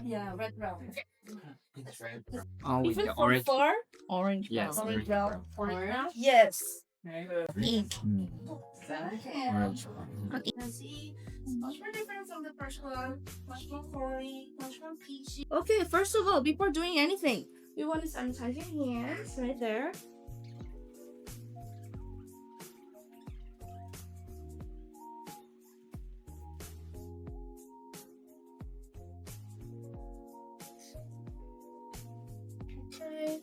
Yeah, red brown. It's red. Oh, with Even the from orange. far, orange Yes, brown. orange brown. Orange? Yes. Ink. Okay. Orange. Let's see. It's much more different from the first one. Much more corny, much more peachy. Okay, first of all, before doing anything, we want to sanitize your hands right there. Okay.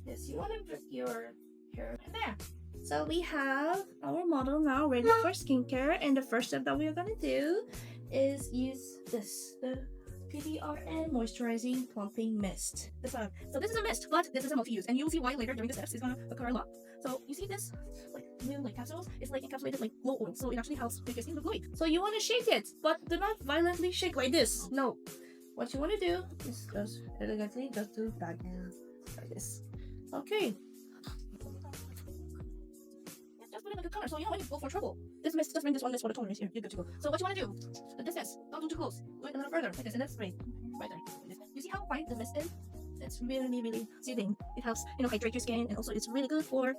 Yes, you want to put your hair in there. So we have our model now ready for skincare, and the first step that we are gonna do is use this, the PDRN Moisturizing Plumping Mist. This one. So this is a mist, but this is a multi-use, and you'll see why later during the steps. It's gonna occur a lot. So you see this, like little like capsules, it's like encapsulated like glow oil, so it actually helps make your skin look glowy. So you want to shake it, but do not violently shake like this. No. What you want to do is just elegantly just do that like this. Okay. Just put it in a good color, so you know when you go for trouble. This mist, just bring this one mist for the toner here. You're good to go. So what you want to do? The distance. Don't do too close. Do it a little further, like this, and then spray. Right there. You see how fine the mist is? It's really, really soothing. It helps, hydrate your skin, and also it's really good for,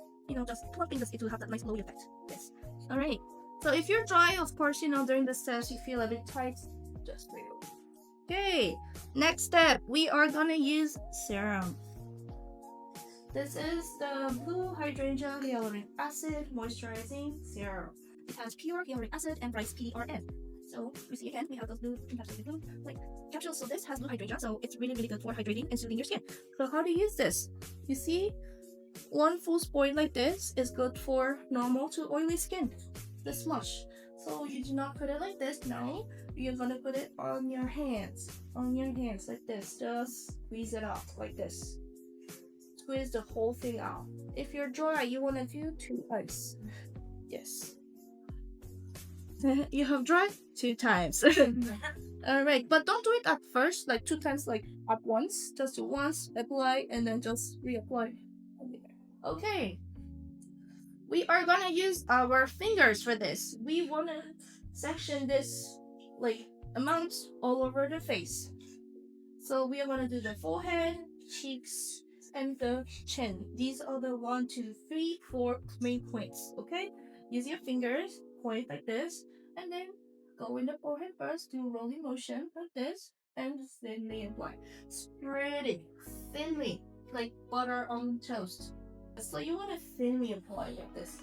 just plumping the skin to have that nice glowy effect. Yes. Alright. So if you're dry, of course, during the steps you feel a bit tight, just wait. Okay. Next step, we are gonna use serum. This is the Blue Hydrangea Hyaluronic Acid Moisturizing Serum. It has pure hyaluronic acid and rice PDRN. So you see again, we have those blue encapsulated blue capsules. So this has blue hydrangea, so it's really, really good for hydrating and soothing your skin. So how to use this? You see, one full spoon like this is good for normal to oily skin. The smush. So you do not put it like this. No, you're gonna put it on your hands. On your hands like this. Just squeeze it out like this. Squeeze the whole thing out. If you're dry, you want to do 2 times. Yes. You have dried 2 times. Alright, but don't do it at first, like 2 times, like at once. Just do once, apply, and then just reapply. Okay. We are gonna use our fingers for this. We wanna section this, like, amount all over the face. So we are gonna do the forehead, cheeks, and the chin. These are the 1, 2, 3, 4 main points. Okay, use your fingers, point like this, and then go in the forehead first, do rolling motion like this, and thinly apply. Spread it thinly, like butter on toast. So you want to thinly apply like this,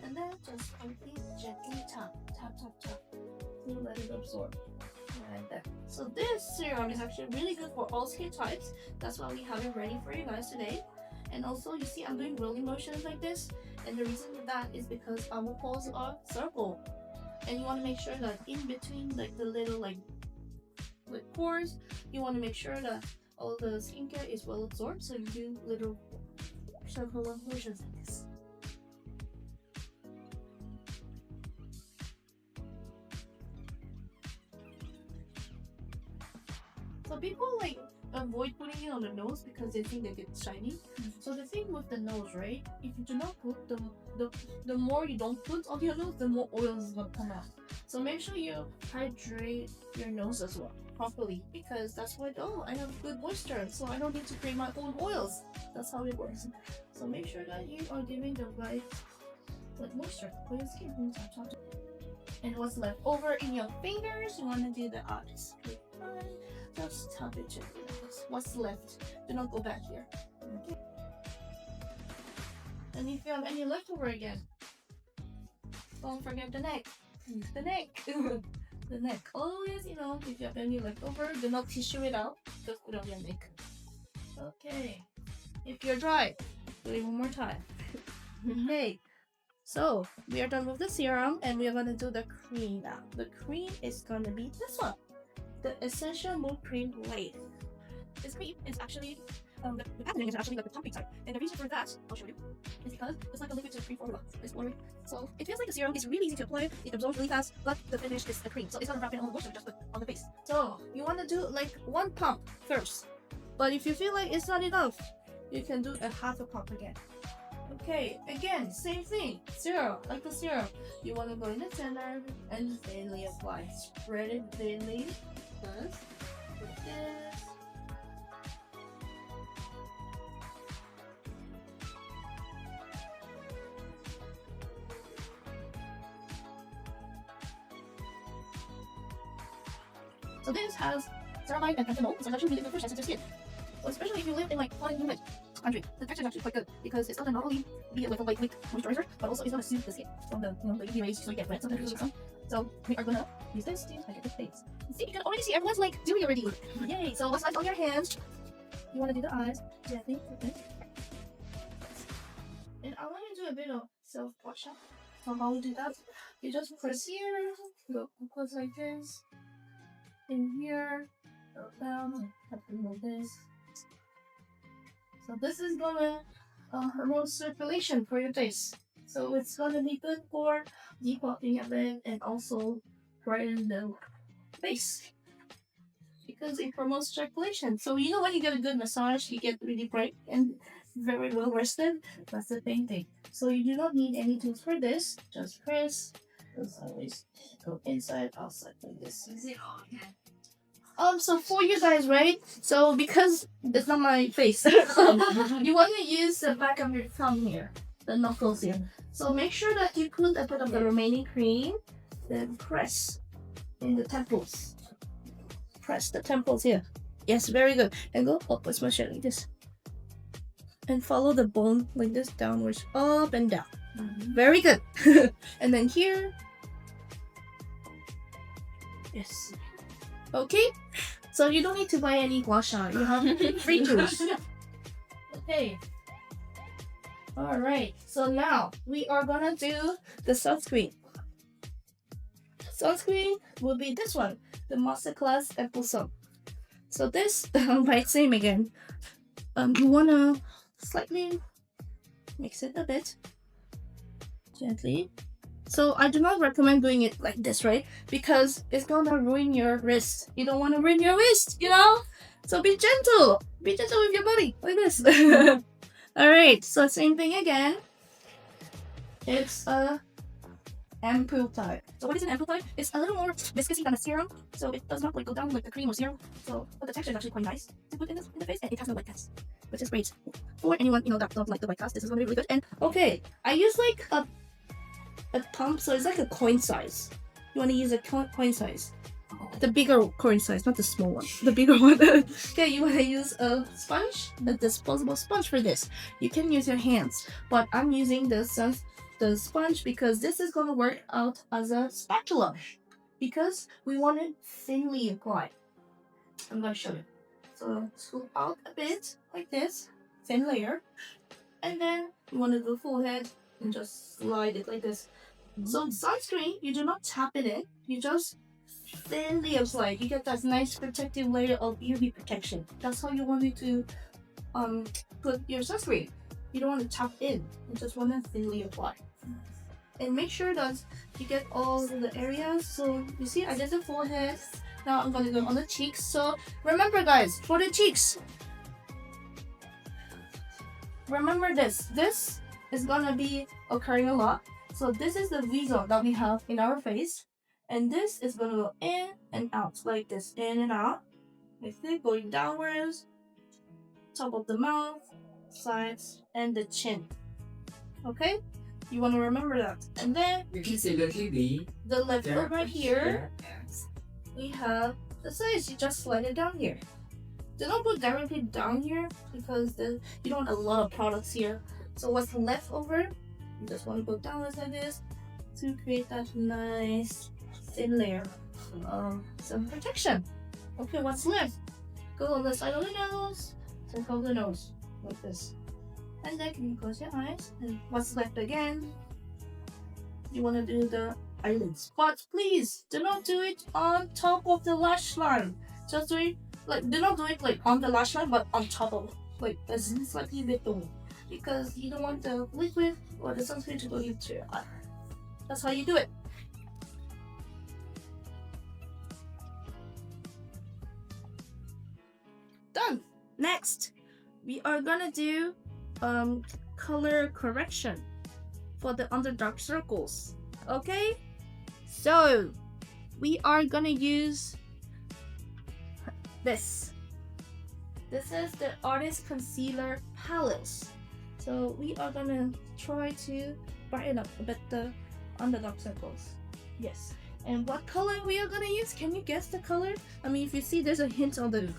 and then just gently tap, tap, tap, tap, to let it absorb. Like that. So this serum is actually really good for all skin types. That's why we have it ready for you guys today. And also, you see I'm doing rolling motions like this, and the reason for that is because our pores are circle, and you want to make sure that in between like the little like pores, you want to make sure that all the skincare is well absorbed. So you do little circular motions like this. So people avoid putting it on the nose because they think they get shiny. So the thing with the nose, right? If you do not put the more you don't put on your nose, the more oil is gonna come out. So make sure you hydrate your nose as well properly, because that's what I have good moisture, so I don't need to create my own oils. That's how it works. So make sure that you are giving the right moisture for your skin. And what's left over in your fingers, you want to do the eyes. Just tap it gently like this. What's left? Do not go back here. Okay. And if you have any leftover again, don't forget the neck. The neck. The neck. Always, if you have any leftover, do not tissue it out. Just put on your neck. Okay. If you're dry, do it one more time. Okay. So we are done with the serum, and we are gonna do the cream now. The cream is gonna be this one, the Essential Mood Cream Light. This cream is actually the packaging is actually like the pumping type, and the reason for that I'll show you is because it's like a liquid to cream formula. It's watery, so it feels like the serum is really easy to apply. It absorbs really fast, but the finish is the cream, so it's gonna wrap in all the moisture just put on the face. So you want to do like 1 pump first, but if you feel like it's not enough, you can do a half a pump again. Okay, again, same thing. Serum, like the serum. You want to go in the center and thinly apply. Spread it thinly this, like this. So this has ceramide and ethanol, so it's actually really good for sensitive skin. So especially if you live in like hot and humid country, the texture is actually quite good because it's gonna not only be like a lightweight moisturizer, but also it's gonna soothe the skin from the the UV rays, so you get red sometimes. So we are gonna use this to hydrate the face. See, you can already see everyone's like doing already. Yay! So what's left on your hands? You wanna do the eyes? Gently, okay. And I want to do a bit of self wash up. So how we do that? You just press here, go close like this. In here, go down, and remove this. So this is gonna promote circulation for your face. So it's gonna be good for depuffing your lid and also brighten the face because it promotes circulation. So you know when you get a good massage, you get really bright and very well rested. That's the main thing. So you do not need any tools for this. Just press. Those always go inside, outside like this. So for you guys, right? So because it's not my face, you want to use the back of your thumb here, the knuckles here. So make sure that you put a bit of the remaining cream, then press in the temples. Press the temples here. Yes, very good. And go upwards, my like this. And follow the bone like this downwards, up and down. Very good. And then here. Yes. Okay, so you don't need to buy any gua sha. You have free tools. Okay. Alright, so now we are gonna do the sunscreen. Sunscreen will be this one, the Masterclass Apple Sun. So this, by same again, you wanna slightly mix it a bit, gently. So I do not recommend doing it like this, right? Because it's gonna ruin your wrist. You don't want to ruin your wrist, you know? So be gentle. Be gentle with your body, like this. Alright, so same thing again. It's a ampoule type. So what is an ampoule type? It's a little more viscousy than a serum. So it does not like go down like the cream or serum. So but the texture is actually quite nice to put in the face, and it has no white cast, which is great. For anyone that don't like the white cast, this is gonna be really good. And okay, I use like a pump, so it's like a coin size. You want to use a coin size, the bigger coin size, not the small one, the bigger one. Okay, you want to use a sponge, a disposable sponge for this. You can use your hands, but I'm using the sponge because this is going to work out as a spatula because we want it thinly applied. I'm going to show you. So scoop out a bit like this, thin layer, and then you want to do full head and just slide it like this. So sunscreen, you do not tap it in, you just thinly apply. You get that nice protective layer of UV protection. That's how you want it to put your sunscreen. You don't want to tap in, you just want to thinly apply. And make sure that you get all the areas. So you see, I did the forehead. Now I'm gonna go on the cheeks. So remember guys, for the cheeks, remember this is gonna be occurring a lot. So this is the V-zone that we have in our face, and this is gonna go in and out like this, in and out, like this, going downwards, top of the mouth, sides, and the chin. Okay, you want to remember that. And then the left over here, we have the sides. You just slide it down here. Do not put directly down here because you don't want a lot of products here. So what's left over, you just want to put downwards like this to create that nice thin layer of some protection. Okay, what's left? Go on the side of the nose, circle the nose like this. And then can you close your eyes? And what's left again? You want to do the eyelids. But please do not do it on top of the lash line. Just do it do not do it like on the lash line, but on top of like as slightly bit lower, because you don't want the liquid or the sunscreen to go into your eye. That's how you do it. Done. Next, we are gonna do color correction for the under dark circles. Okay, so we are gonna use this. This is the Artist Concealer Palette. So we are gonna try to brighten up a bit on the dark circles. Yes. And what color we are gonna use? Can you guess the color? I mean, if you see, there's a hint on the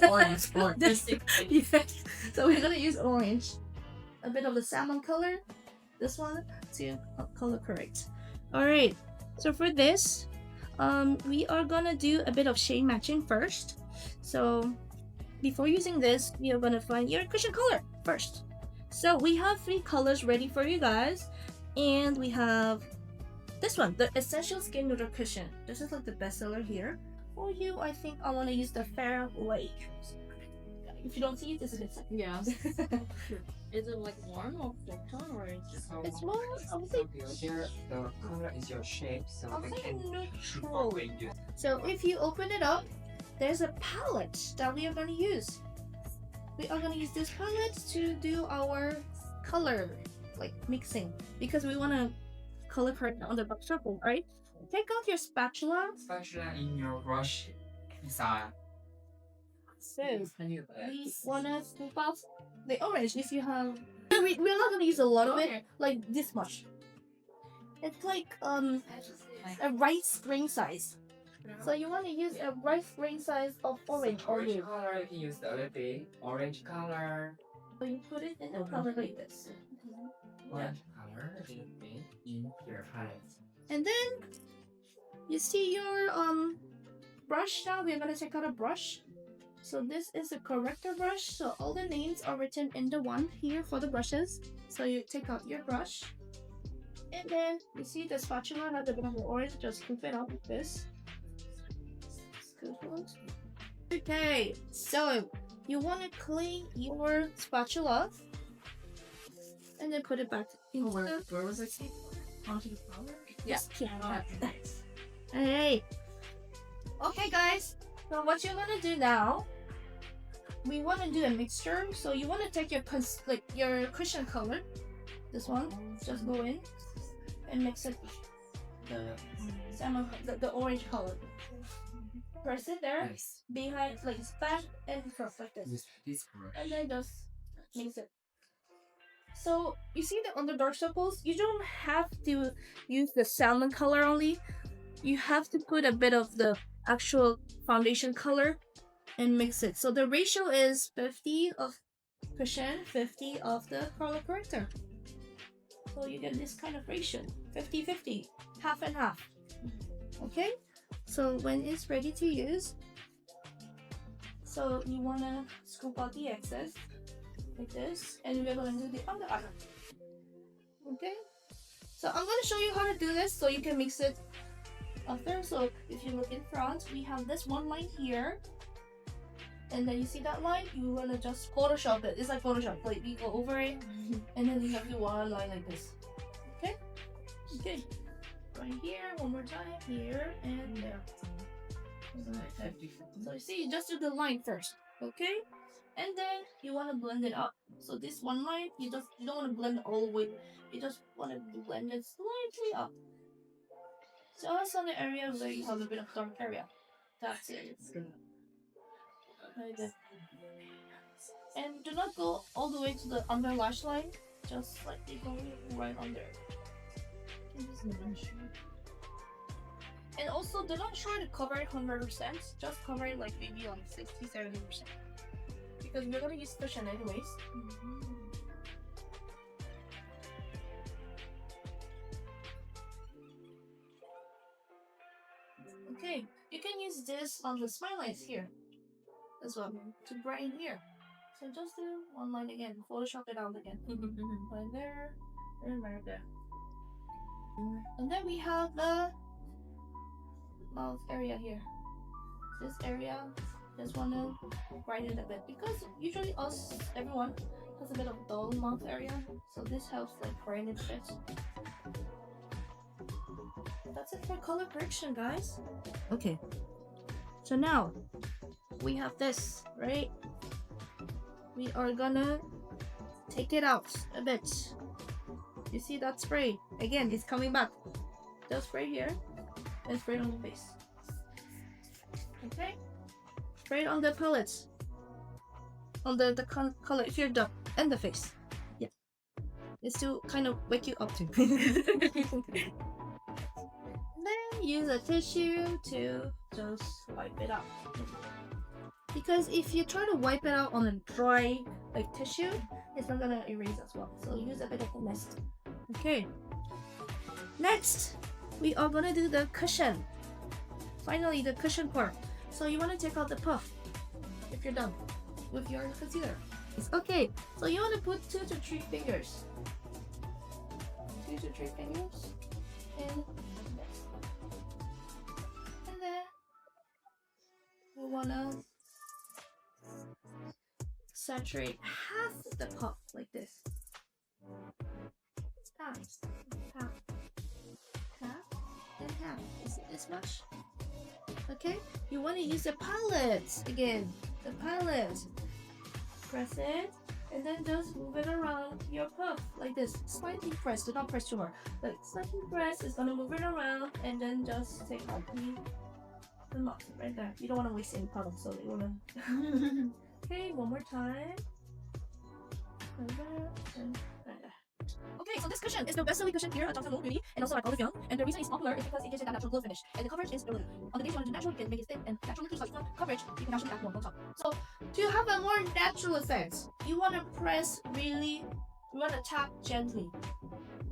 Orange. Yes. So we're gonna use orange, a bit of the salmon color, this one to color correct. All right. So for this, we are gonna do a bit of shade matching first. So before using this, we are gonna find your cushion color first. So we have 3 colors ready for you guys, and we have this one, the Essential Skin Neutral Cushion. This is like the bestseller here. For you, I think I want to use the Fair Lake. If you don't see it, this is it. Yeah. Is it like warm or cold or It's more, I would say, Here, the color is your shape, so I'll we say can neutral. So if you open it up, there's a palette that we are going to use. We are going to use this palette to do our color, like mixing, because we want to color correct on the dark circle, right? Take out your spatula. spatula in your brush inside. So we wanna scoop out the orange if you have. We're not gonna use a lot of it, like this much. It's like a rice grain size. So you wanna use a rice grain size of orange or Orange blue. color, you can use the other big orange color. So you put it in the color like this. Orange color, a little bit in your palette. And then you see your brush. Now we're gonna take out a brush. So this is a corrector brush. So all the names are written in the one here for the brushes. So you take out your brush, and then you see the spatula has a bit of orange. Just scoop it up like this. Scoop it. Okay, so you want to clean your spatula, and then put it back in the. where was it? Onto the flower? Yeah. Alright. Okay, guys. So what you're gonna do now? We want to do a mixture. So you want to take your your cushion color, this one. Just go in and mix it. The salmon, the orange color. Press it there Nice. behind, like back and front like this, This brush. and then just mix it. So you see that on the dark circles, you don't have to use the salmon color only. You have to put a bit of the actual foundation color and mix it. So the ratio is 50 of cushion, 50 of the color corrector. So you get this kind of ratio, 50-50, half and half. Okay? So when it's ready to use, so you wanna scoop out the excess like this, and we're gonna do the other eye. Okay? So I'm gonna show you how to do this so you can mix it after. So if you look in front, we have this one line here, and then you see that line, you wanna just Photoshop it. It's like Photoshop, like we go over it, and then you have the one line like this. Okay? Okay. Right here, one more time, here and there. So you see, you just do the line first, okay? And then you want to blend it up. So this one line, you don't want to blend it all the way. You just want to blend it slightly up. Just on the area where you have a bit of dark area. That's it. Like that. And do not go all the way to the under lash line. Just slightly go right under. And also, do not try to cover it 100%. Just cover it like maybe on 60-70%. Because we're gonna use cushion anyways. Okay, you can use this on the smile lines here as well to brighten here. So just do one line again, Photoshop it out again. Right there, and right there. And then we have the mouth area here. This area, just want to brighten it a bit because usually everyone has a bit of dull mouth area, so this helps like brighten it a bit. That's it for color correction, guys. Okay, so now we have this, right? We are gonna take it out a bit. You see that spray? Again, it's coming back. Just spray here and spray on the face. Okay? Try it on the palettes. On the color if you're done. And the face. Yeah. It's to kind of wake you up too. Then use a tissue to just wipe it out. Because if you try to wipe it out on a dry like tissue, it's not gonna erase as well. So use a bit of a mist. Okay. Next, we are gonna do the cushion. Finally, the cushion part. So you wanna take out the puff if you're done with your concealer. Okay. So you wanna put 2 to 3 fingers. 2 to 3 fingers in this. And then we wanna saturate half the puff like this. Half, and half. Is it this much? Okay. You want to use the palette again. The palette. Press it, and then just move it around your puff like this. Slightly press. Do not press too hard. Like slightly press. It's gonna move it around, and then just take out the mark right there. You don't want to waste any product, so you wanna. Okay, one more time. Okay, so this cushion is the best-selling cushion here at JungSaeMool Beauty, and also at Olive Young. And the reason it's popular is because it gives you that natural glow finish, and the coverage is brilliant. On the days you want to do natural, you can make it thin and naturally look like coverage. You can actually add more on top. So to have a more natural effect, you want to press really. You want to tap gently.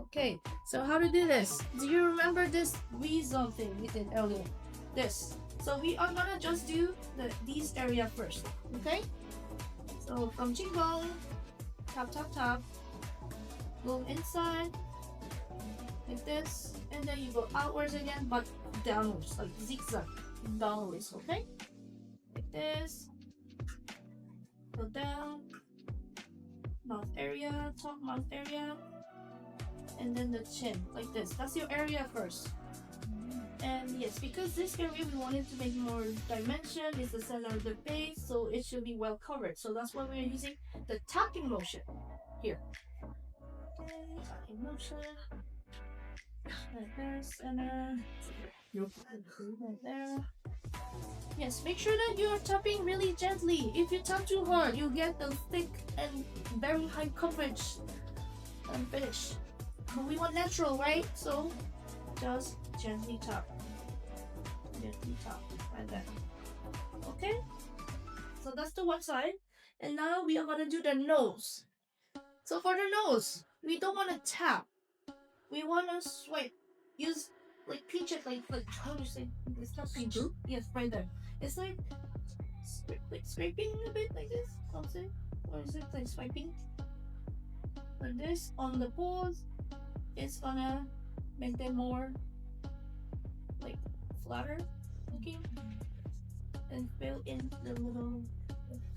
Okay, so how to do this? Do you remember this V-zone thing we did earlier? This. So we are gonna just do these area first. Okay. So from cheekbone, tap, go inside like this, and then you go outwards again, but downwards, like zigzag downwards. Okay, like this. Go down, mouth area, top mouth area, and then the chin, like this. That's your area first. And yes, because this area we wanted to make more dimension, is the center of the face, so it should be well covered. So that's why we're using the tapping motion here. Okay, tapping motion. Like there, center. Right there. Yes, make sure that you're tapping really gently. If you tap too hard, you get the thick and very high coverage finish. But we want natural, right? So just gently tap. Gently tap like that. Okay? So that's the one side. And now we are gonna do the nose. So for the nose, we don't wanna tap. We wanna swipe. Use like pinch it like how do you say? It's not pinch. Yes, right there. It's like scraping a bit like this, something. Or is it like swiping? Like this on the pores. It's gonna make them more like flatter looking and fill in the little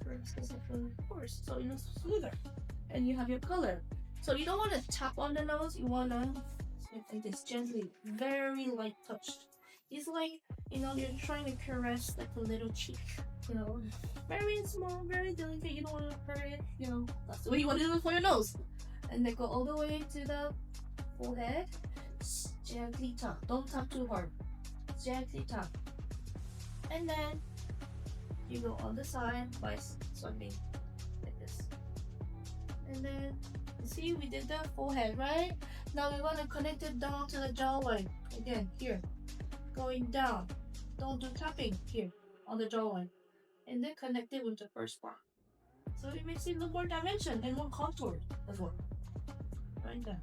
curves of the pores, so it looks smoother and you have your color. So you don't want to tap on the nose, you want to swipe like this gently, very light touched. It's like, you know, you're trying to caress like a little cheek, you know, very small, very delicate. You don't want to hurt it, you know. That's the way you want to do it for your nose. And then go all the way to the forehead. Gently tap. Don't tap too hard. Gently tap. And then you go on the side by swiping like this. And then see, we did the forehead, right? Now we want to connect it down to the jawline. Again, here. Going down. Don't do tapping here on the jawline. And then connect it with the first part. So it makes it look more dimension and more contoured as well. Right there.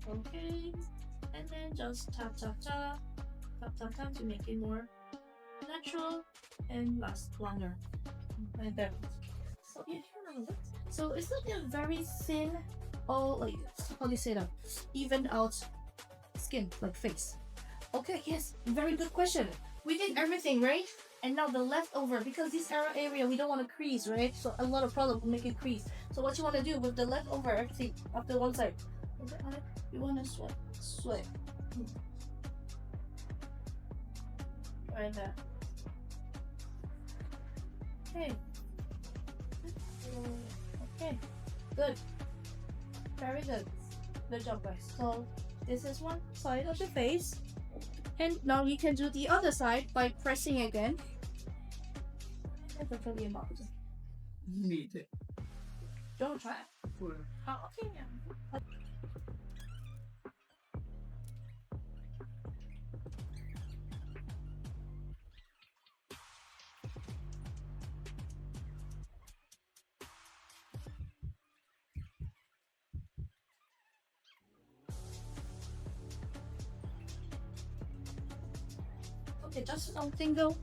Okay. And then just tap to make it more natural and last longer. Right there. So yeah, so it's like a very thin, all like how do you say that? Even out skin, like face. Okay, yes, very good question. We did everything, right? And now the leftover, because this area we don't want to crease, right? So a lot of product will make it crease. So what you want to do with the leftover, everything after one side, you want to swipe. Right there. Okay. Okay. Good. Very good. Good job, guys. So this is one side of the face. And now you can do the other side by pressing again. That's a really about. Me too. Don't try it. Oh, okay, yeah. Okay, just something though.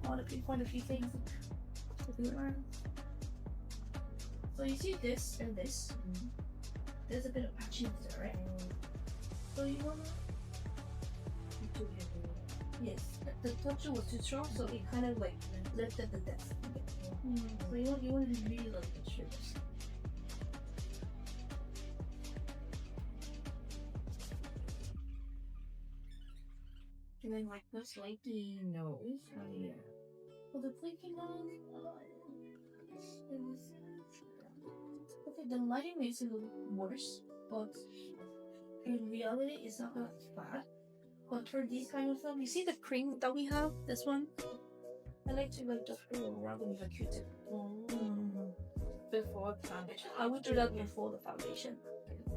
I want to pinpoint a few things. So you see this and this. There's a bit of patchiness there, right? So you wanna yes, the touch was too strong, so it kind of like lifted the depth. So you want to really like the strips. And then like this flaky nose. Oh yeah. For the flaky nose, it was okay. The lighting makes it look worse, but in reality, it's not that bad. But for these kind of film, you see the cream that we have. This one, I like to like just go around with a Q-tip. Before the foundation. I would do that before the foundation.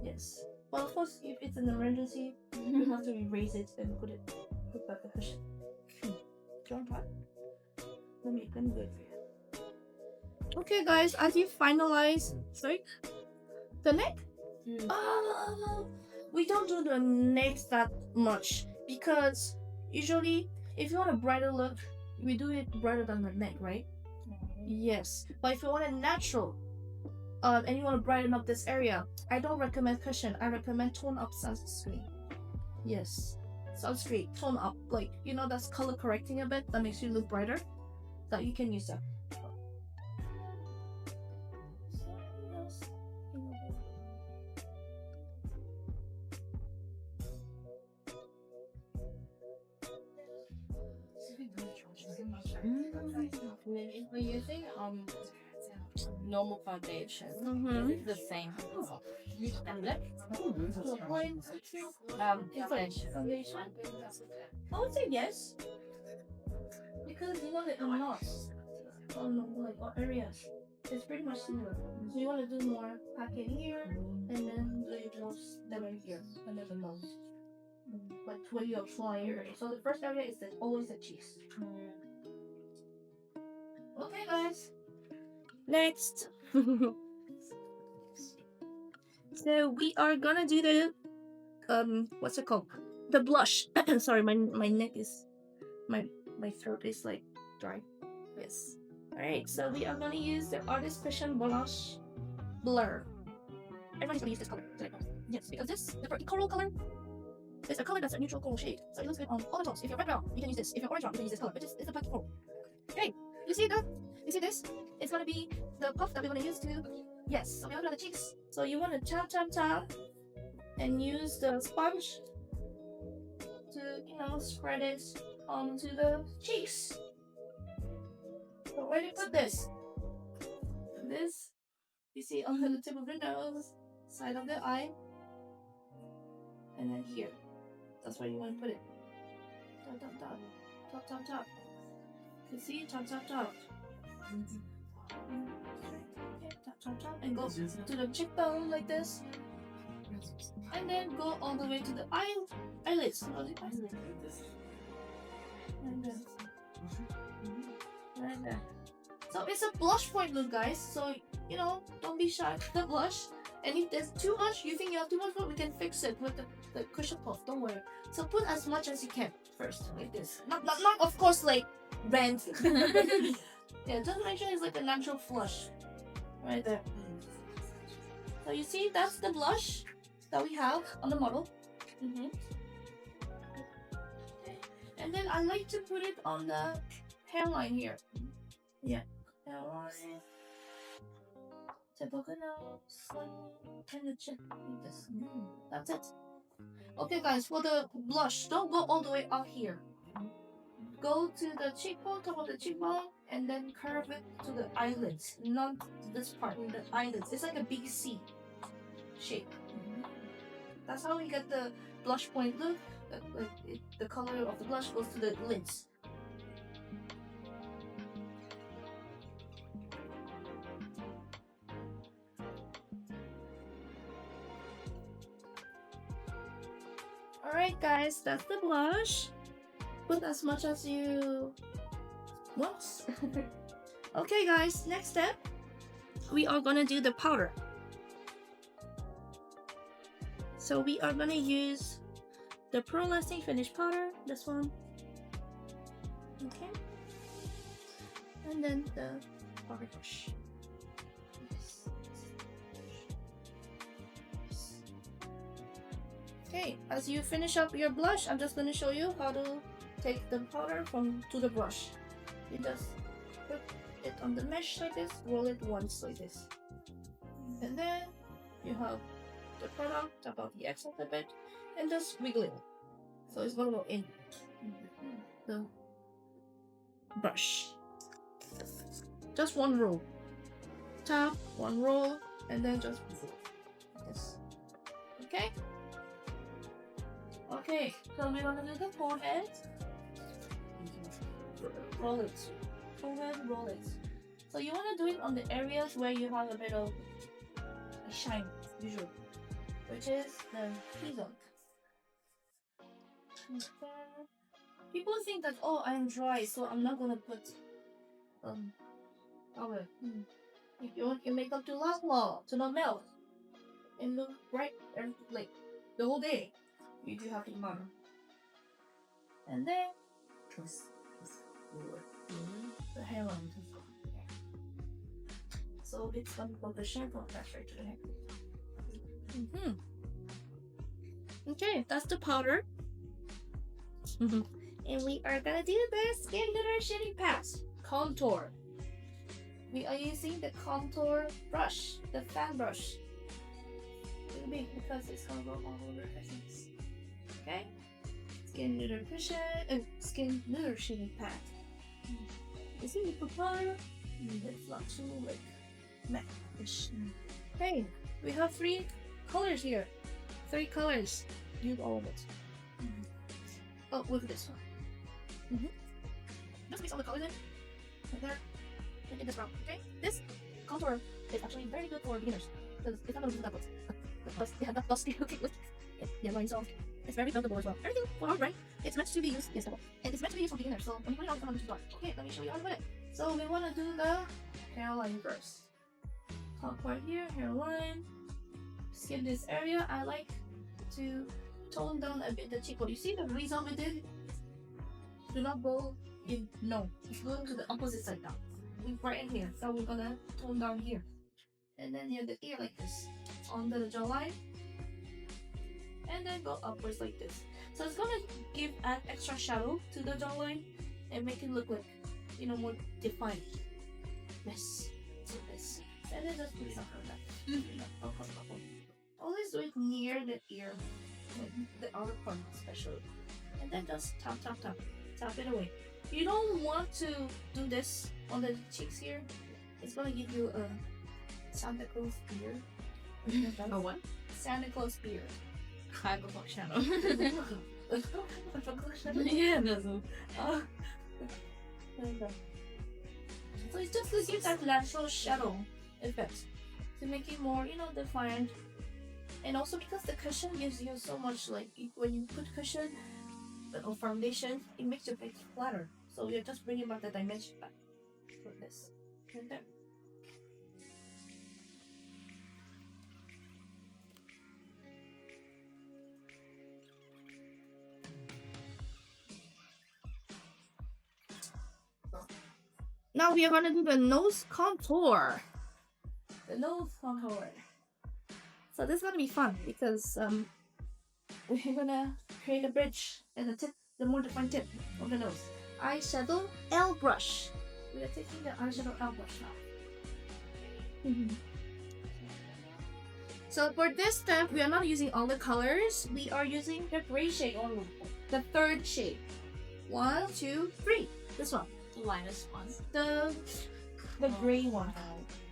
Yes. Well, of course, if it's an emergency, you have to erase it and put back the cushion. Don't try. Let me do it for you. Okay, guys, as you finalize, sorry, the neck. We don't do the neck that much because usually, if you want a brighter look, we do it brighter than the neck, right? Yes, but if you want a natural, and you want to brighten up this area, I don't recommend cushion. I recommend tone up sunscreen. Yes, sunscreen, tone up, like you know that's color correcting a bit. That makes you look brighter. That you can use that. And then if we're using normal foundation, it's the same. And lip Foundation. I would say yes, because you know the knots on like what areas. It's pretty much similar. So you want to do more packet here, and then do more stemmer here, and then the nose. But when you apply your, so the first area is always the cheeks. Okay, guys. Next. So we are gonna do the what's it called? The blush. Sorry, my neck is my throat is like dry. Yes. Alright, so we are gonna use the Artist Fashion Blush Blur. Everybody's gonna use this color. Yes, because this the coral color is a color that's a neutral coral shade. So it looks good on all the tones. If you're red brown, you can use this. If you're orange brown, you can use this color. It's a black coral. Okay, you see this? It's gonna be the puff that we're gonna use to yes. So we have it on the cheeks. So you wanna tap and use the sponge to spread it onto the cheeks. So where do you put this? This you see under the tip of the nose, side of the eye, and then here. That's where you want to put it. Top. You see, top. Top, and go to the cheekbone like this, and then go all the way to the eyelids. Like that. So it's a blush point look, guys. So don't be shy with the blush. And if there's too much, you think you have too much, we can fix it with the cushion puff. Don't worry. So put as much as you can first, like this. Not of course like bend. Yeah, just make sure it's like a natural flush, right there. So you see, that's the blush that we have on the model. And then I like to put it on the hairline here. Yeah, hairline. Tip of the nose, and the chin. Like this. That's it. Okay, guys, for the blush, don't go all the way up here. Go to the cheekbone, top of the cheekbone, and then curve it to the eyelids. Not this part, the eyelids. It's like a big C shape. That's how we get the blush point look. The color of the blush goes to the lids. Alright, guys, that's the blush. Put as much as you want. Okay, guys, next step, we are gonna do the powder. So we are gonna use the Pro Lasting Finish powder, this one. Okay. And then the powder brush. Okay, as you finish up your blush, I'm just gonna show you how to take the powder to the brush. You just put it on the mesh like this, roll it once like this. And then you have the product, about the excess a bit, and just wiggle it. So it's gonna go in the brush. Just one roll. Tap, one roll, and then just wiggle like this. Okay? Okay, so we're gonna do the forehead. Roll it. Forehead, roll it. So you wanna do it on the areas where you have a bit of a shine, usually, which is the T-zone. People think that, oh, I'm dry, so I'm not gonna put powder. If you want your makeup to last long, to not melt, and look bright and like the whole day, you do have to powder. And then the hairline. So it's gonna put the shampoo attached right to the hair. Okay, that's the powder. And we are gonna do the skin glitter shading pads contour. We are using the contour brush, the fan brush. It'll be because it's gonna go all over the face. Okay, skin glitter cushion and skin glitter shading pad. You see, you put powder. It's not too like matte-ish. Okay, we have 3 colors here. 3 colors. Use all of it. Oh, with this one. Just mix all the colors in. Right there. And get this brown. Okay? This contour is actually very good for beginners. Because it's not going to be that good. That's dusty looking. Yeah, lines off. It's very buildable as well. Everything for hard, right? It's meant to be used, yes, and it's meant to be used for beginners. So when you put it on, it's not going to start. Okay, let me show you how to put it. So we want to do the hairline first. Top part here, hairline. Skim this area. I like to tone down a bit the cheekbone. You see the reason we did? Do not go in. No, go to the opposite side down. Right in here. So we're gonna tone down here, and then near the ear like this, under the jawline, and then go upwards like this. So it's gonna give an extra shadow to the jawline and make it look like, you know, more defined. Yes, like this, and then just put it on that. Always do it near the ear, like the outer part especially, and then just tap it away. You don't want to do this on the cheeks here. It's gonna give you a Santa Claus beard. A what? Santa Claus beard. Hagglebot shadow. Yeah, that's a... So it's just to give that natural shadow effect to make it more, you know, defined. And also because the cushion gives you so much, like when you put cushion or foundation, it makes your face flatter. So you're just bringing back the dimension back with this. Right there. Now we are gonna do the nose contour. The nose contour. So this is gonna be fun because we're gonna create a bridge and the tip, the more defined tip of the nose. Eyeshadow L brush. We are taking the eyeshadow L brush now. So for this step, we are not using all the colors. We are using the gray shade only. The third shade. 1, 2, 3. This one. The lightest one. The gray one.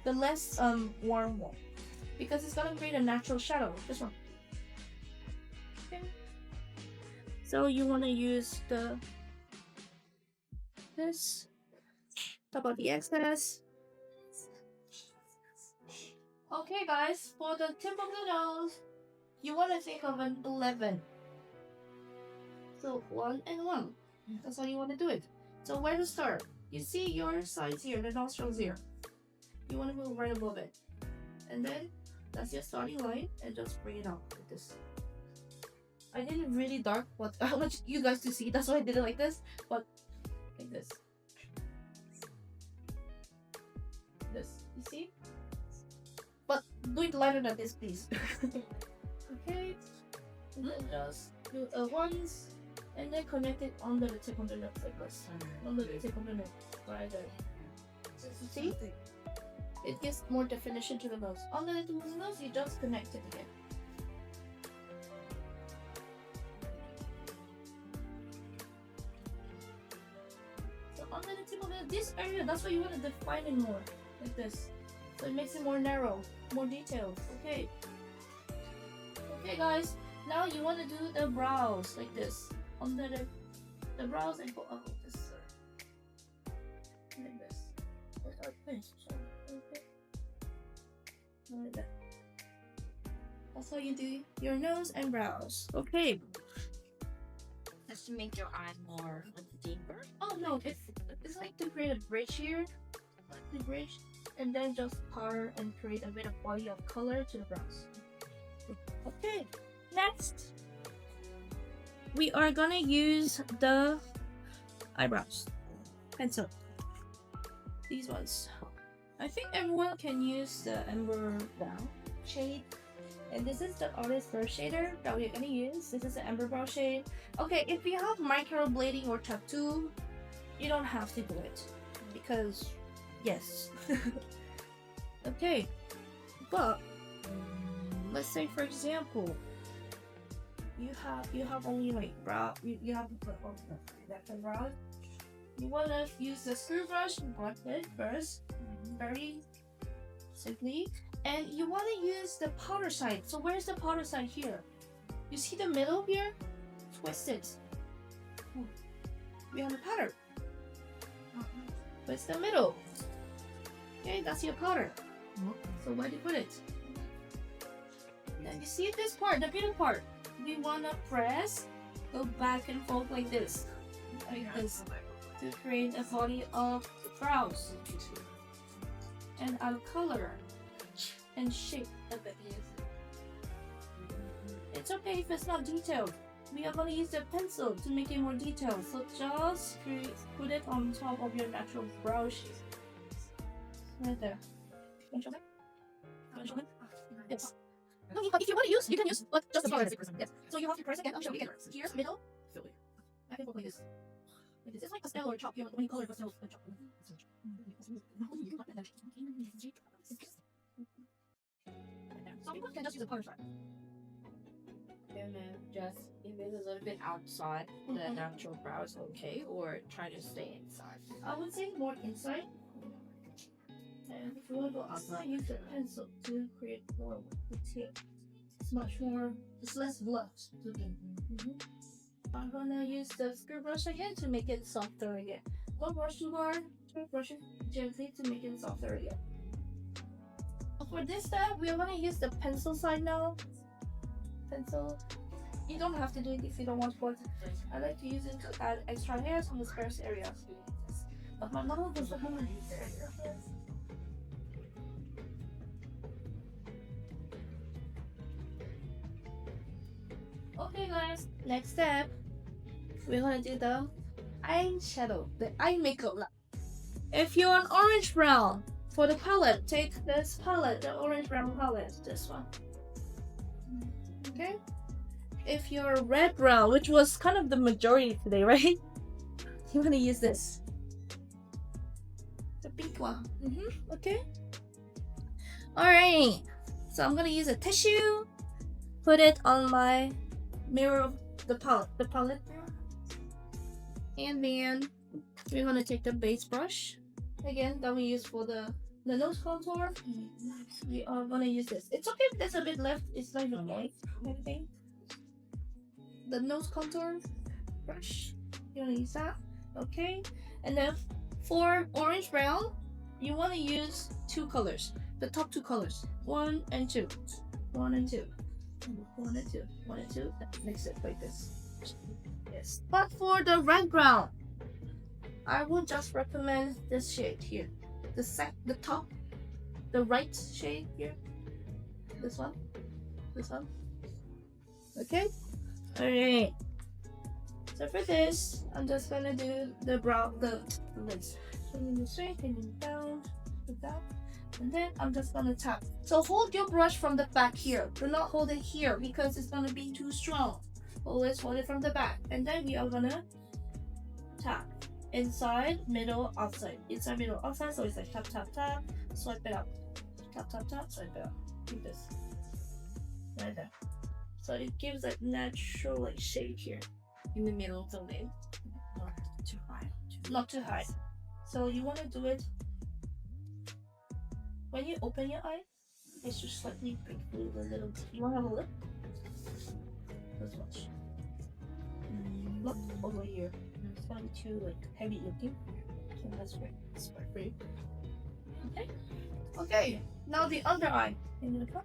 The less warm one. Because it's gonna create a natural shadow. This one. Okay. So you wanna use this. Top of the excess. Okay guys, for the tip of the nose, you wanna think of an 11. So 1 and 1. That's how you want to do it. So where to start? You see your sides here, the nostrils here. You want to move right above it. And then that's your starting line, and just bring it out like this. I did it really dark, but I want you guys to see. That's why I did it like this, but like this. This, you see? But do it lighter than this, please. Okay. And then just do a once, and then connect it under the tip of the nose like this. Under the tip of the nose, right there. You see? It gives more definition to the nose. Under the tip of the nose, you just connect it again. So under the tip of this area, that's why you want to define it more, like this. So it makes it more narrow, more detailed. Okay. Okay, guys. Now you want to do the brows like this. Under the brows, and go up like this. Like this. Okay. Like that. That's how you do your nose and brows. Okay. Just to make your eye more deeper. Oh no, it's like to create a bridge here. The bridge. And then just color and create a bit of body of color to the brows. Okay. Next, we are gonna use the eyebrows pencil. These ones. I think everyone can use the Amber Brown shade. And this is the artist brush shader that we're gonna use. This is the Amber Brown shade. Okay, if you have microblading or tattoo, you don't have to do it. Because, yes. Okay. But, let's say for example, you have only like brow, you have to put on the brow. You wanna use the screw brush and brush it first, very simply, and you wanna use the powder side. So where's the powder side here? You see the middle here? Twist it. We have the powder. Twist the middle. Okay, that's your powder. So where do you put it? Now you see this part, the middle part. We wanna press, go back and forth like this, to create a body of brows and add color and shape a bit. It's okay if it's not detailed. We are gonna use the pencil to make it more detailed. So just put it on top of your natural brow shape. Right there. Can you show that? Can you show that? Yes. No, but if you want to use, you can use just the powder. Yes. So you have to press again. I'll show you again. Here, middle. I can go like this. This is like pastel or chalk. When you color pastel or chalk. Some people can just use a powder side. And then just if it's a little bit outside the natural brow is okay, or try to stay inside. I would say more inside. And if you want to go outside, use the pencil to create more detail. It's much more, it's less blunt to me. I'm gonna use the screw brush again to make it softer again. Don't brush too hard, brush it gently to make it softer again. For this step, we're gonna use the pencil side now. Pencil. You don't have to do it if you don't want to. I like to use it to add extra hairs on the sparse areas. But my mom doesn't want to use it. Okay guys, next step, we're gonna do the eyeshadow, the eye makeup. If you're an orange brown, for the palette, take this palette, the orange brown palette, this one. Okay? If you're red brown, which was kind of the majority today, right? You wanna use this. The pink one. Okay? Alright, so I'm gonna use a tissue, put it on my mirror of the palette mirror. And then we're gonna take the base brush again that we use for the nose contour. We are gonna use this. It's okay if there's a bit left, it's not even white anything. The nose contour brush, you wanna use that. Okay, and then for orange brown, you wanna use two colors, the top two colors, 1 and 2, 1 and 2. 1 and 2, 1 and 2. Mix it like this. Yes. But for the red brown, I would just recommend this shade here. The top, the right shade here. This one. This one. Okay? Alright. So for this, I'm just gonna do the brow, the lids. Bringing it straight, bringing it down, like that. And then I'm just gonna tap. So hold your brush from the back here. Do not hold it here because it's gonna be too strong. Always hold it from the back. And then we are gonna tap. Inside, middle, outside. Inside, middle, outside. So it's like tap, tap, tap. Swipe it up. Tap, tap, tap. Swipe it up. Like this. Right there. So it gives that natural like shade here. In the middle of the lid. Not too high. Not too high. So you want to do it when you open your eye. It's just slightly break through a little bit. You want to have a look? This much. Look over here. It's gonna be too like heavy looking. So that's right. It's quite free. Okay. Okay. Now the under eye. I'm gonna come.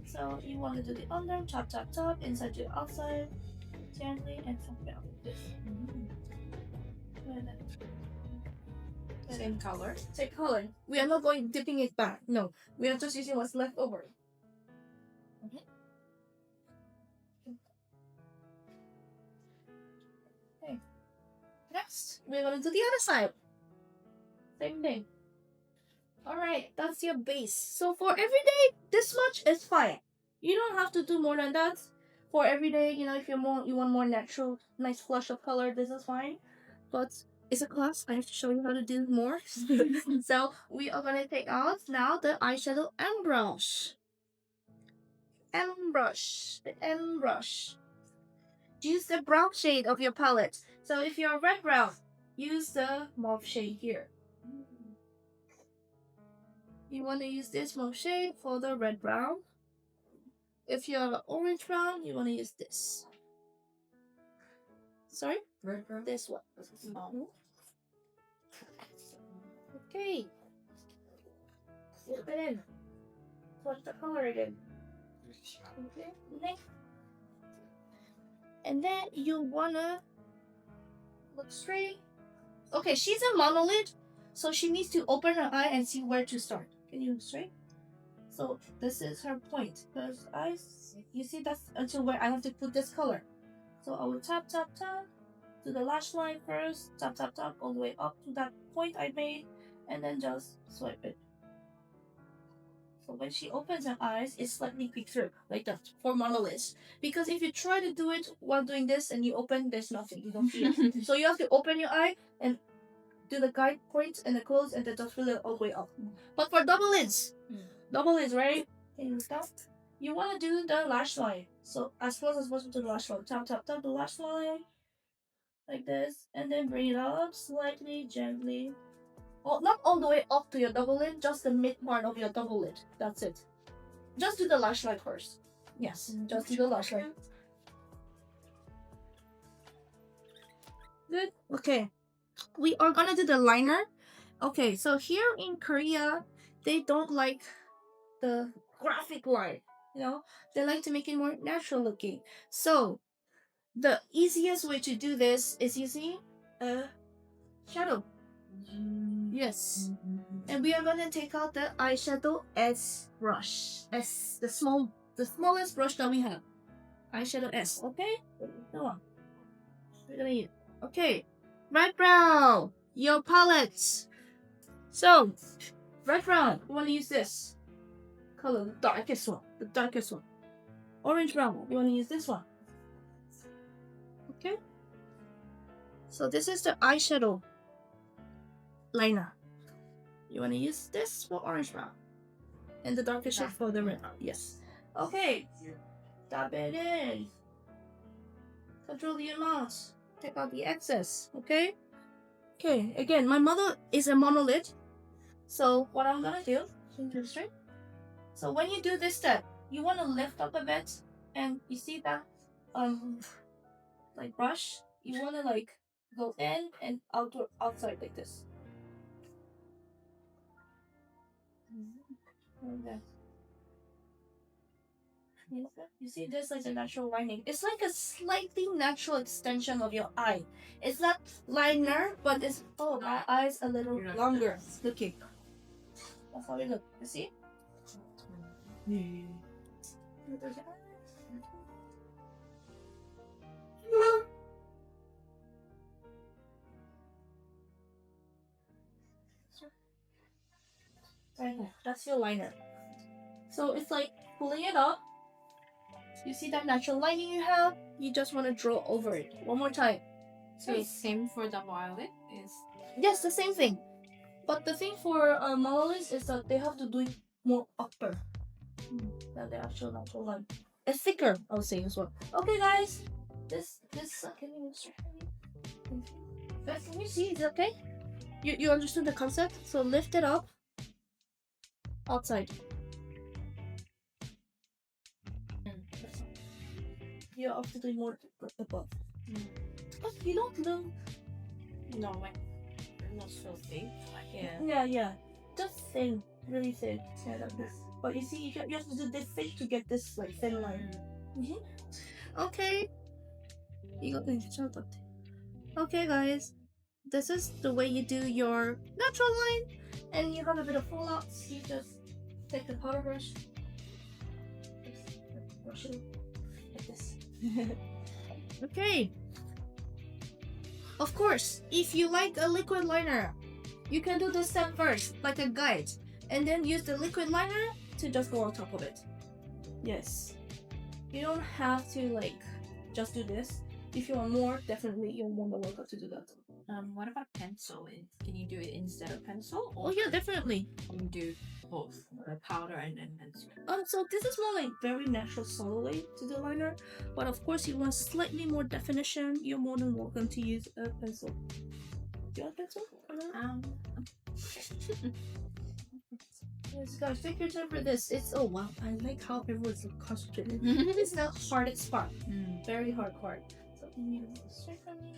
So you want to do the under, tap, tap, tap, inside to outside, gently, and tap it out like this. Same color. Same color. We are not going dipping it back. No, we are just using what's left over. Okay. Okay. Next, we're gonna do the other side. Same thing. Alright, that's your base. So for every day, this much is fine. You don't have to do more than that. For every day, you know, if you want more natural, nice flush of color, this is fine. But it's a class, I have to show you how to do more. So we are gonna take out now the eyeshadow and brush. And brush. The end brush. Use the brown shade of your palette. So if you're red brown, use the mauve shade here. You want to use this mauve shade for the red brown. If you're orange brown, you want to use this. Sorry? Red brown. This one. Okay. Flip it in. Swatch the color again. Okay. Next. And then you wanna look straight. Okay, she's a monolid, so she needs to open her eye and see where to start. Can you look straight? So this is her point. Because you see that's until where I have to put this color. So I will tap, tap, tap to the lash line first, tap, tap, tap all the way up to that point I made, and then just swipe it. So when she opens her eyes, it's slightly peek through, like that, for monoliths. Because if you try to do it while doing this and you open, there's nothing, you don't see it. So you have to open your eye and do the guide points and the close and then just fill it all the way up. But for double lids, right? Can you stop? You want to do the lash line. So as close as possible to the lash line. Tap, tap, tap the lash line. Like this. And then bring it up slightly, gently. Oh, not all the way up to your double lid, just the mid part of your double lid. That's it. Just do the lash line first. Yes, just do the lash line. Good. Okay. We are gonna do the liner. Okay, so here in Korea, they don't like the graphic line. You know, they like to make it more natural looking. So the easiest way to do this is using a shadow. Yes. And we are gonna take out the eyeshadow S brush. S, the smallest brush that we have. Eyeshadow S, okay? Go on. We're gonna use. Okay. Red brown, your palette. So, red brown, you wanna use this color, the darkest one. The darkest one. Orange brown, you wanna use this one. Okay? So this is the eyeshadow liner. You want to use this for orange brown and the darker shade for the red brown. Yes. Okay. Dab it in. Control the amount. Take out the excess. Okay. Okay. Again, my mother is a monolith. So what I'm gonna do? Straight. So when you do this step, you want to lift up a bit, and you see that like brush. You want to like go in and outside like this. Okay. You see, there's like a natural lining. It's like a slightly natural extension of your eye. It's not liner, but it's my eye's a little longer looking. That's how it look. You see? Right there. That's your liner. So it's like pulling it up. You see that natural lining you have? You just want to draw over it. One more time. So it's same for the violet is Yes, the same thing. But the thing for monoliths is that they have to do it more upper than the actual natural line. It's thicker, I would say as well. Okay, guys. This can you guys, can you see? Is it okay? You understood the concept? So lift it up outside. You have to do more above. But you don't know. no like not so thick. Yeah. Just thin, really thin. Yeah, like this. But you see, you have to do this thick to get this like thin line. Okay. Okay, guys. This is the way you do your natural line, and you have a bit of fallouts. You just take the powder brush, just brush it like this. Okay. Of course, if you like a liquid liner, you can do this step first, like a guide, and then use the liquid liner to just go on top of it. Yes. You don't have to like just do this. If you want more, definitely you want the workout to do that. What about pencil? Can you do it instead of pencil? Or Oh yeah, definitely. can you do both, powder and then pencil? So this is more like very natural solid way to do liner, but of course you want slightly more definition. You're more than welcome to use a pencil. Do you want pencil? Yes, guys, take your time for this. It's wow, I like how everyone's so concentrated. It's the hardest part, very hard part. So can you straight from me?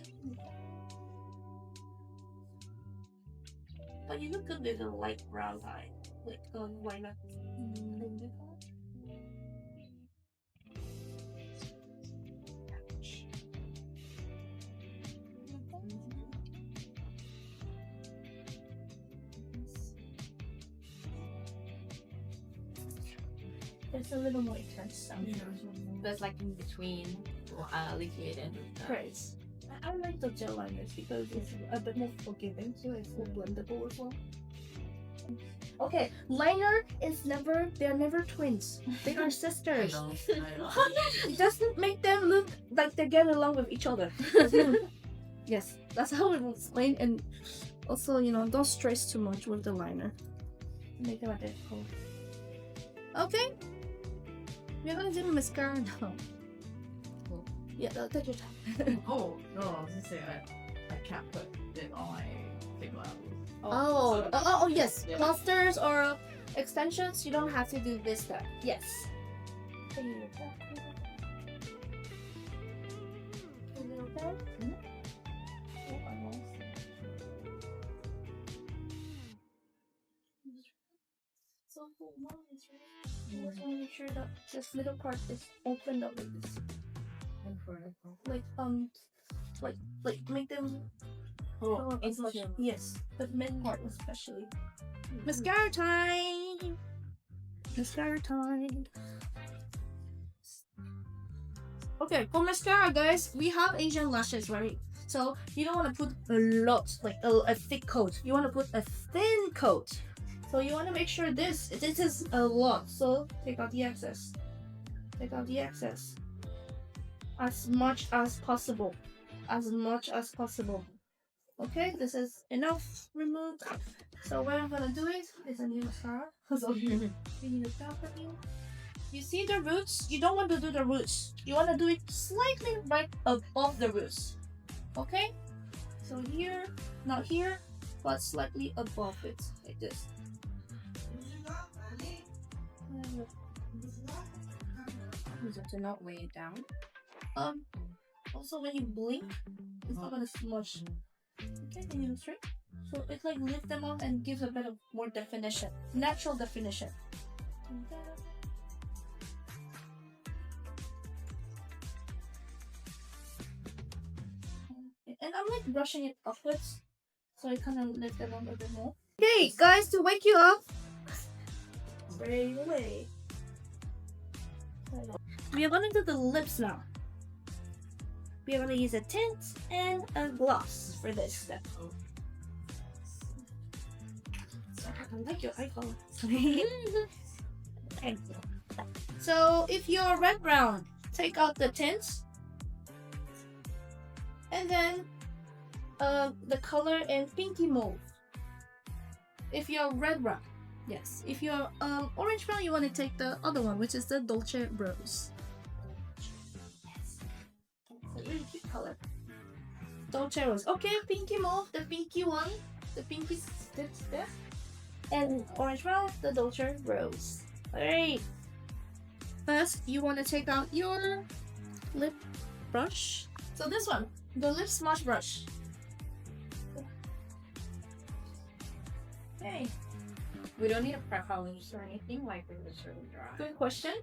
But you look good with a light brown eye, like why not? It's a little more intense. That's like in between liquid and Right. I like the gel liners because it's a bit more forgiving, so it's more blendable as well. Okay, liner is they're never twins. They are sisters. It doesn't make them look like they get along with each other. Yes, that's how it will explain. And also, don't stress too much with the liner. Make them identical. Okay, we're gonna do the mascara now. Yeah, take your time. Oh, no, I was gonna say I can't put it on my big levels. Oh, yes. Yeah. Clusters or extensions, you don't have to do this step. Yes. So one is right. You just want to make sure that this little part is opened up like this. Like make them as much. Yes, the mid part especially. Mascara time. Mascara time. Okay, for mascara, guys, we have Asian lashes, right? So you don't want to put a lot, like a thick coat. You want to put a thin coat. So you want to make sure this is a lot. So take out the excess. Take out the excess. As much as possible. As much as possible. Okay, this is enough removed. So what I'm gonna do is a new mascara. So we need a tap at you. You see the roots? You don't want to do the roots. You want to do it slightly right above the roots. Okay? So here, not here, but slightly above it, like this. to not weigh it down. Also when you blink, it's not gonna smudge. Okay, can you straight? So it's like lift them up and gives a bit of more definition, natural definition. and I'm like brushing it upwards, so I kind of lift it up a bit more. Okay, guys, to wake you up right away. We are gonna do the lips now. We are gonna use a tint and a gloss for this step. I like your eye color. Okay. So if you're red brown, take out the tints, and then the color in pinky mauve. If you're red brown, yes. If you're orange brown, you want to take the other one, which is the Dolce Rose. Yes, it's a really cute color. Dolce Rose. Okay, pinky mauve, the pinky one, the pinky tips there, and orange brown, the Dolce Rose. Alright. First, you want to take out your lip brush. So this one, the lip smudge brush. Okay. We don't need a prep polish or anything like it's really dry. Good question.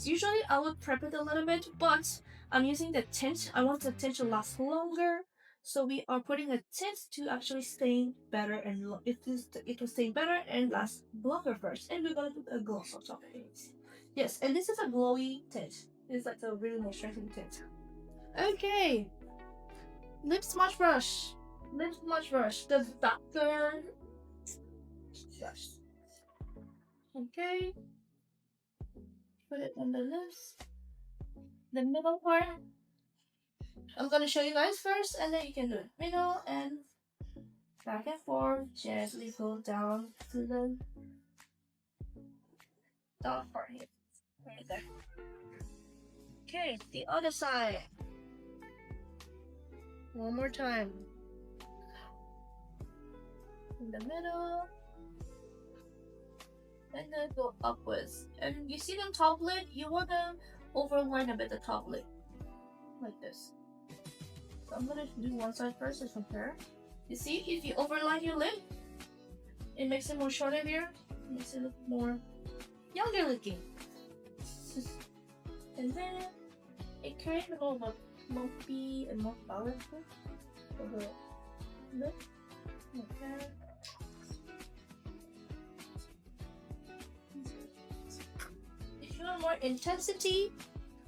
Usually I would prep it a little bit, but I'm using the tint. I want the tint to last longer, so we are putting a tint to actually stain better and it will stain better and last longer first. And we're gonna put a gloss on top of it. Yes, and this is a glowy tint. It's like a really moisturizing tint. Okay. Lip smudge brush. Lip smudge brush. The darker brush. Okay. Put it on the lips. The middle part. I'm gonna show you guys first, and then you can do it. Middle and back and forth. Gently go down to the down part here. Right there. Okay, the other side. One more time. In the middle. And then go upwards. And you see the top lid? You want to overline a bit the top lid. Like this. So I'm gonna do one side first to compare. You see, if you overline your lid, it makes it more shorter here. It makes it look more younger looking. And then it creates a little more lumpy and more balanced for the lip. Like that. If you want more intensity,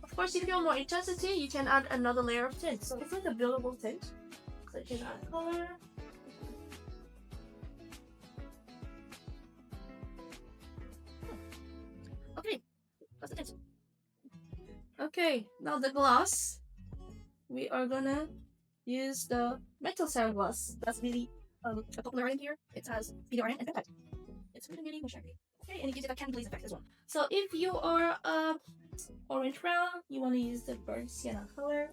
of course, if you want more intensity, you can add another layer of tint. So it's like a buildable tint. So you can add color. Okay, that's the tint. Okay, now the gloss. We are gonna use the metal sound gloss. That's really a popular item here. It has video iron and peptide. It's really moisturizing. Okay, and it gives you that candy glaze effect as well. So if you are orange brown, you want to use the burnt sienna color,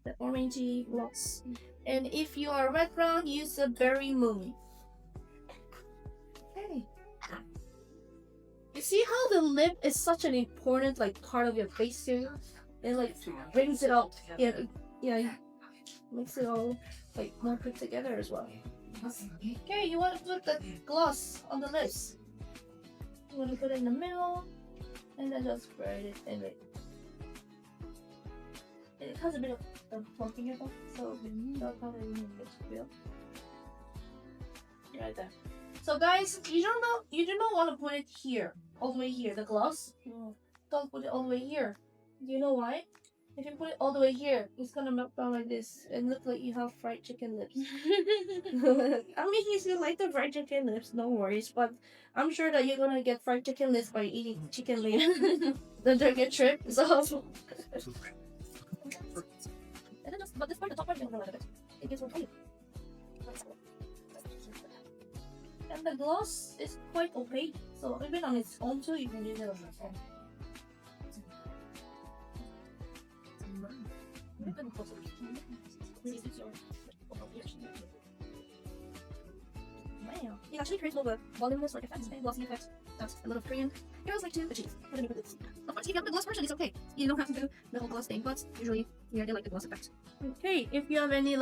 the orangey gloss. And if you are red brown, use the berry moon. Okay. You see how the lip is such an important part of your face here? It brings it all. Yeah, makes it all more put together as well. Okay, you want to put the gloss on the lips. You want to put it in the middle, and then just spread it in it. It has a bit of clumping effect, so that's probably makes it feel. Right there. So guys, you do not want to put it here, all the way here, the gloss. Don't put it all the way here. Do you know why? If you put it all the way here, it's gonna melt down like this and look like you have fried chicken lips. I mean, if you like the fried chicken lips, no worries. But I'm sure that you're gonna get fried chicken lips by eating chicken later during your trip. So, and then but this part, the top part, you don't like it. It gives one color. And the gloss is quite opaque, so even on its own too, you can use it on its own. Wow. It actually creates more of a voluminous effect and glossy effect. That's a lot of Korean girls like to achieve. Of course, if you have the gloss version, it's okay. You don't have to do the whole gloss thing, but usually they like the gloss effect. Okay, if you have any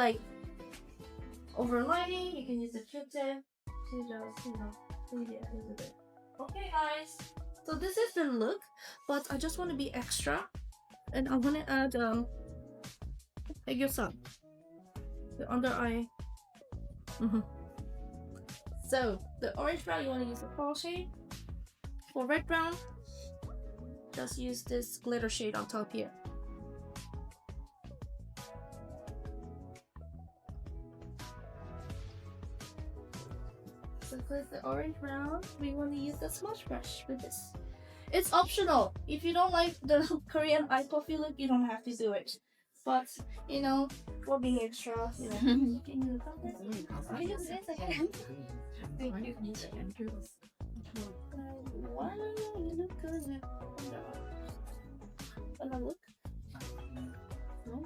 overlining, you can use the Q-tip to just, clean it a little bit. Okay, guys. So this is the look, but I just want to be extra, and I want to add Like your son. The under eye. Mm-hmm. So the orange brown, you want to use the fall shade. For red brown, just use this glitter shade on top here. So for the orange brown, we want to use the smudge brush with this. It's optional. If you don't like the Korean eye puffy look, you don't have to do it. But you know, for being extra, you know, you can use it. I just it's okay. Thank you. Wow, you look good. Another look. Oh,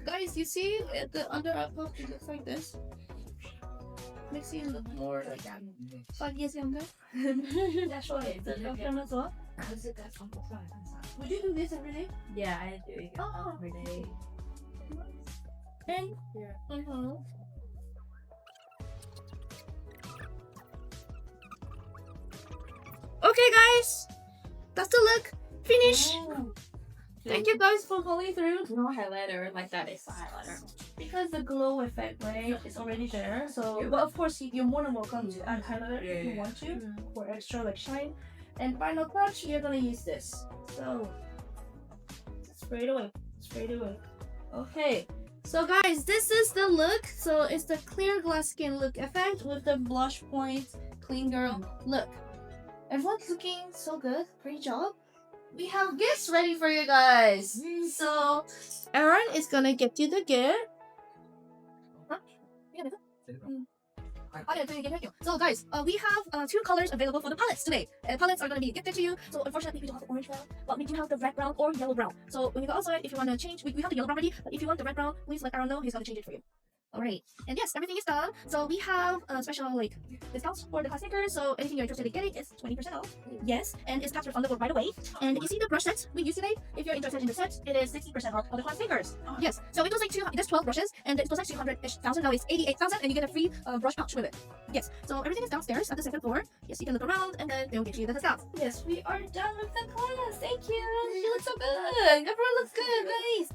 guys, you see the under eye puff? It looks like this. Makes you look more like 5 years younger. That's right. The doctor as well. Would you do this every day? Yeah, I do it every day. And Yeah. Okay, guys, that's the look. Finish. Oh. Thank you guys for following through. No highlighter like that is the highlighter. Because the glow effect, right, is already there. So, but of course, you're more than welcome to add highlighter if you want to for extra like shine. And final touch, you're gonna use this. So, spray it away. Spray it away. Okay. So guys, this is the look. So it's the clear glass skin look effect with the blush point clean girl look. Everyone's looking so good. Great job. We have gifts ready for you guys. So Aaron is gonna get you the gift. Huh? Okay, thank you. So guys, we have 2 colors available for the palettes today. Palettes are going to be gifted to you. So unfortunately, we don't have the orange brown, but we do have the red brown or yellow brown. So when you go outside, if you want to change, we have the yellow brown ready. But if you want the red brown, please let Aaron know. He's going to change it for you. Alright, and yes, everything is done. So we have special like discounts for the class takers. So anything you're interested in getting is 20% off. Yes, and it's tax refundable right away. And you see the brush sets we use today. If you're interested in the set, it is 60% off of the class takers. Yes, so it was like there's 12 brushes, and it was like 200,000. Now it's 88,000, and you get a free brush pouch with it. Yes, so everything is downstairs at the 2nd floor. Yes, you can look around, and then they'll get you the discount. Yes, we are done with the class. Thank you. You look so good. Everyone looks good, guys.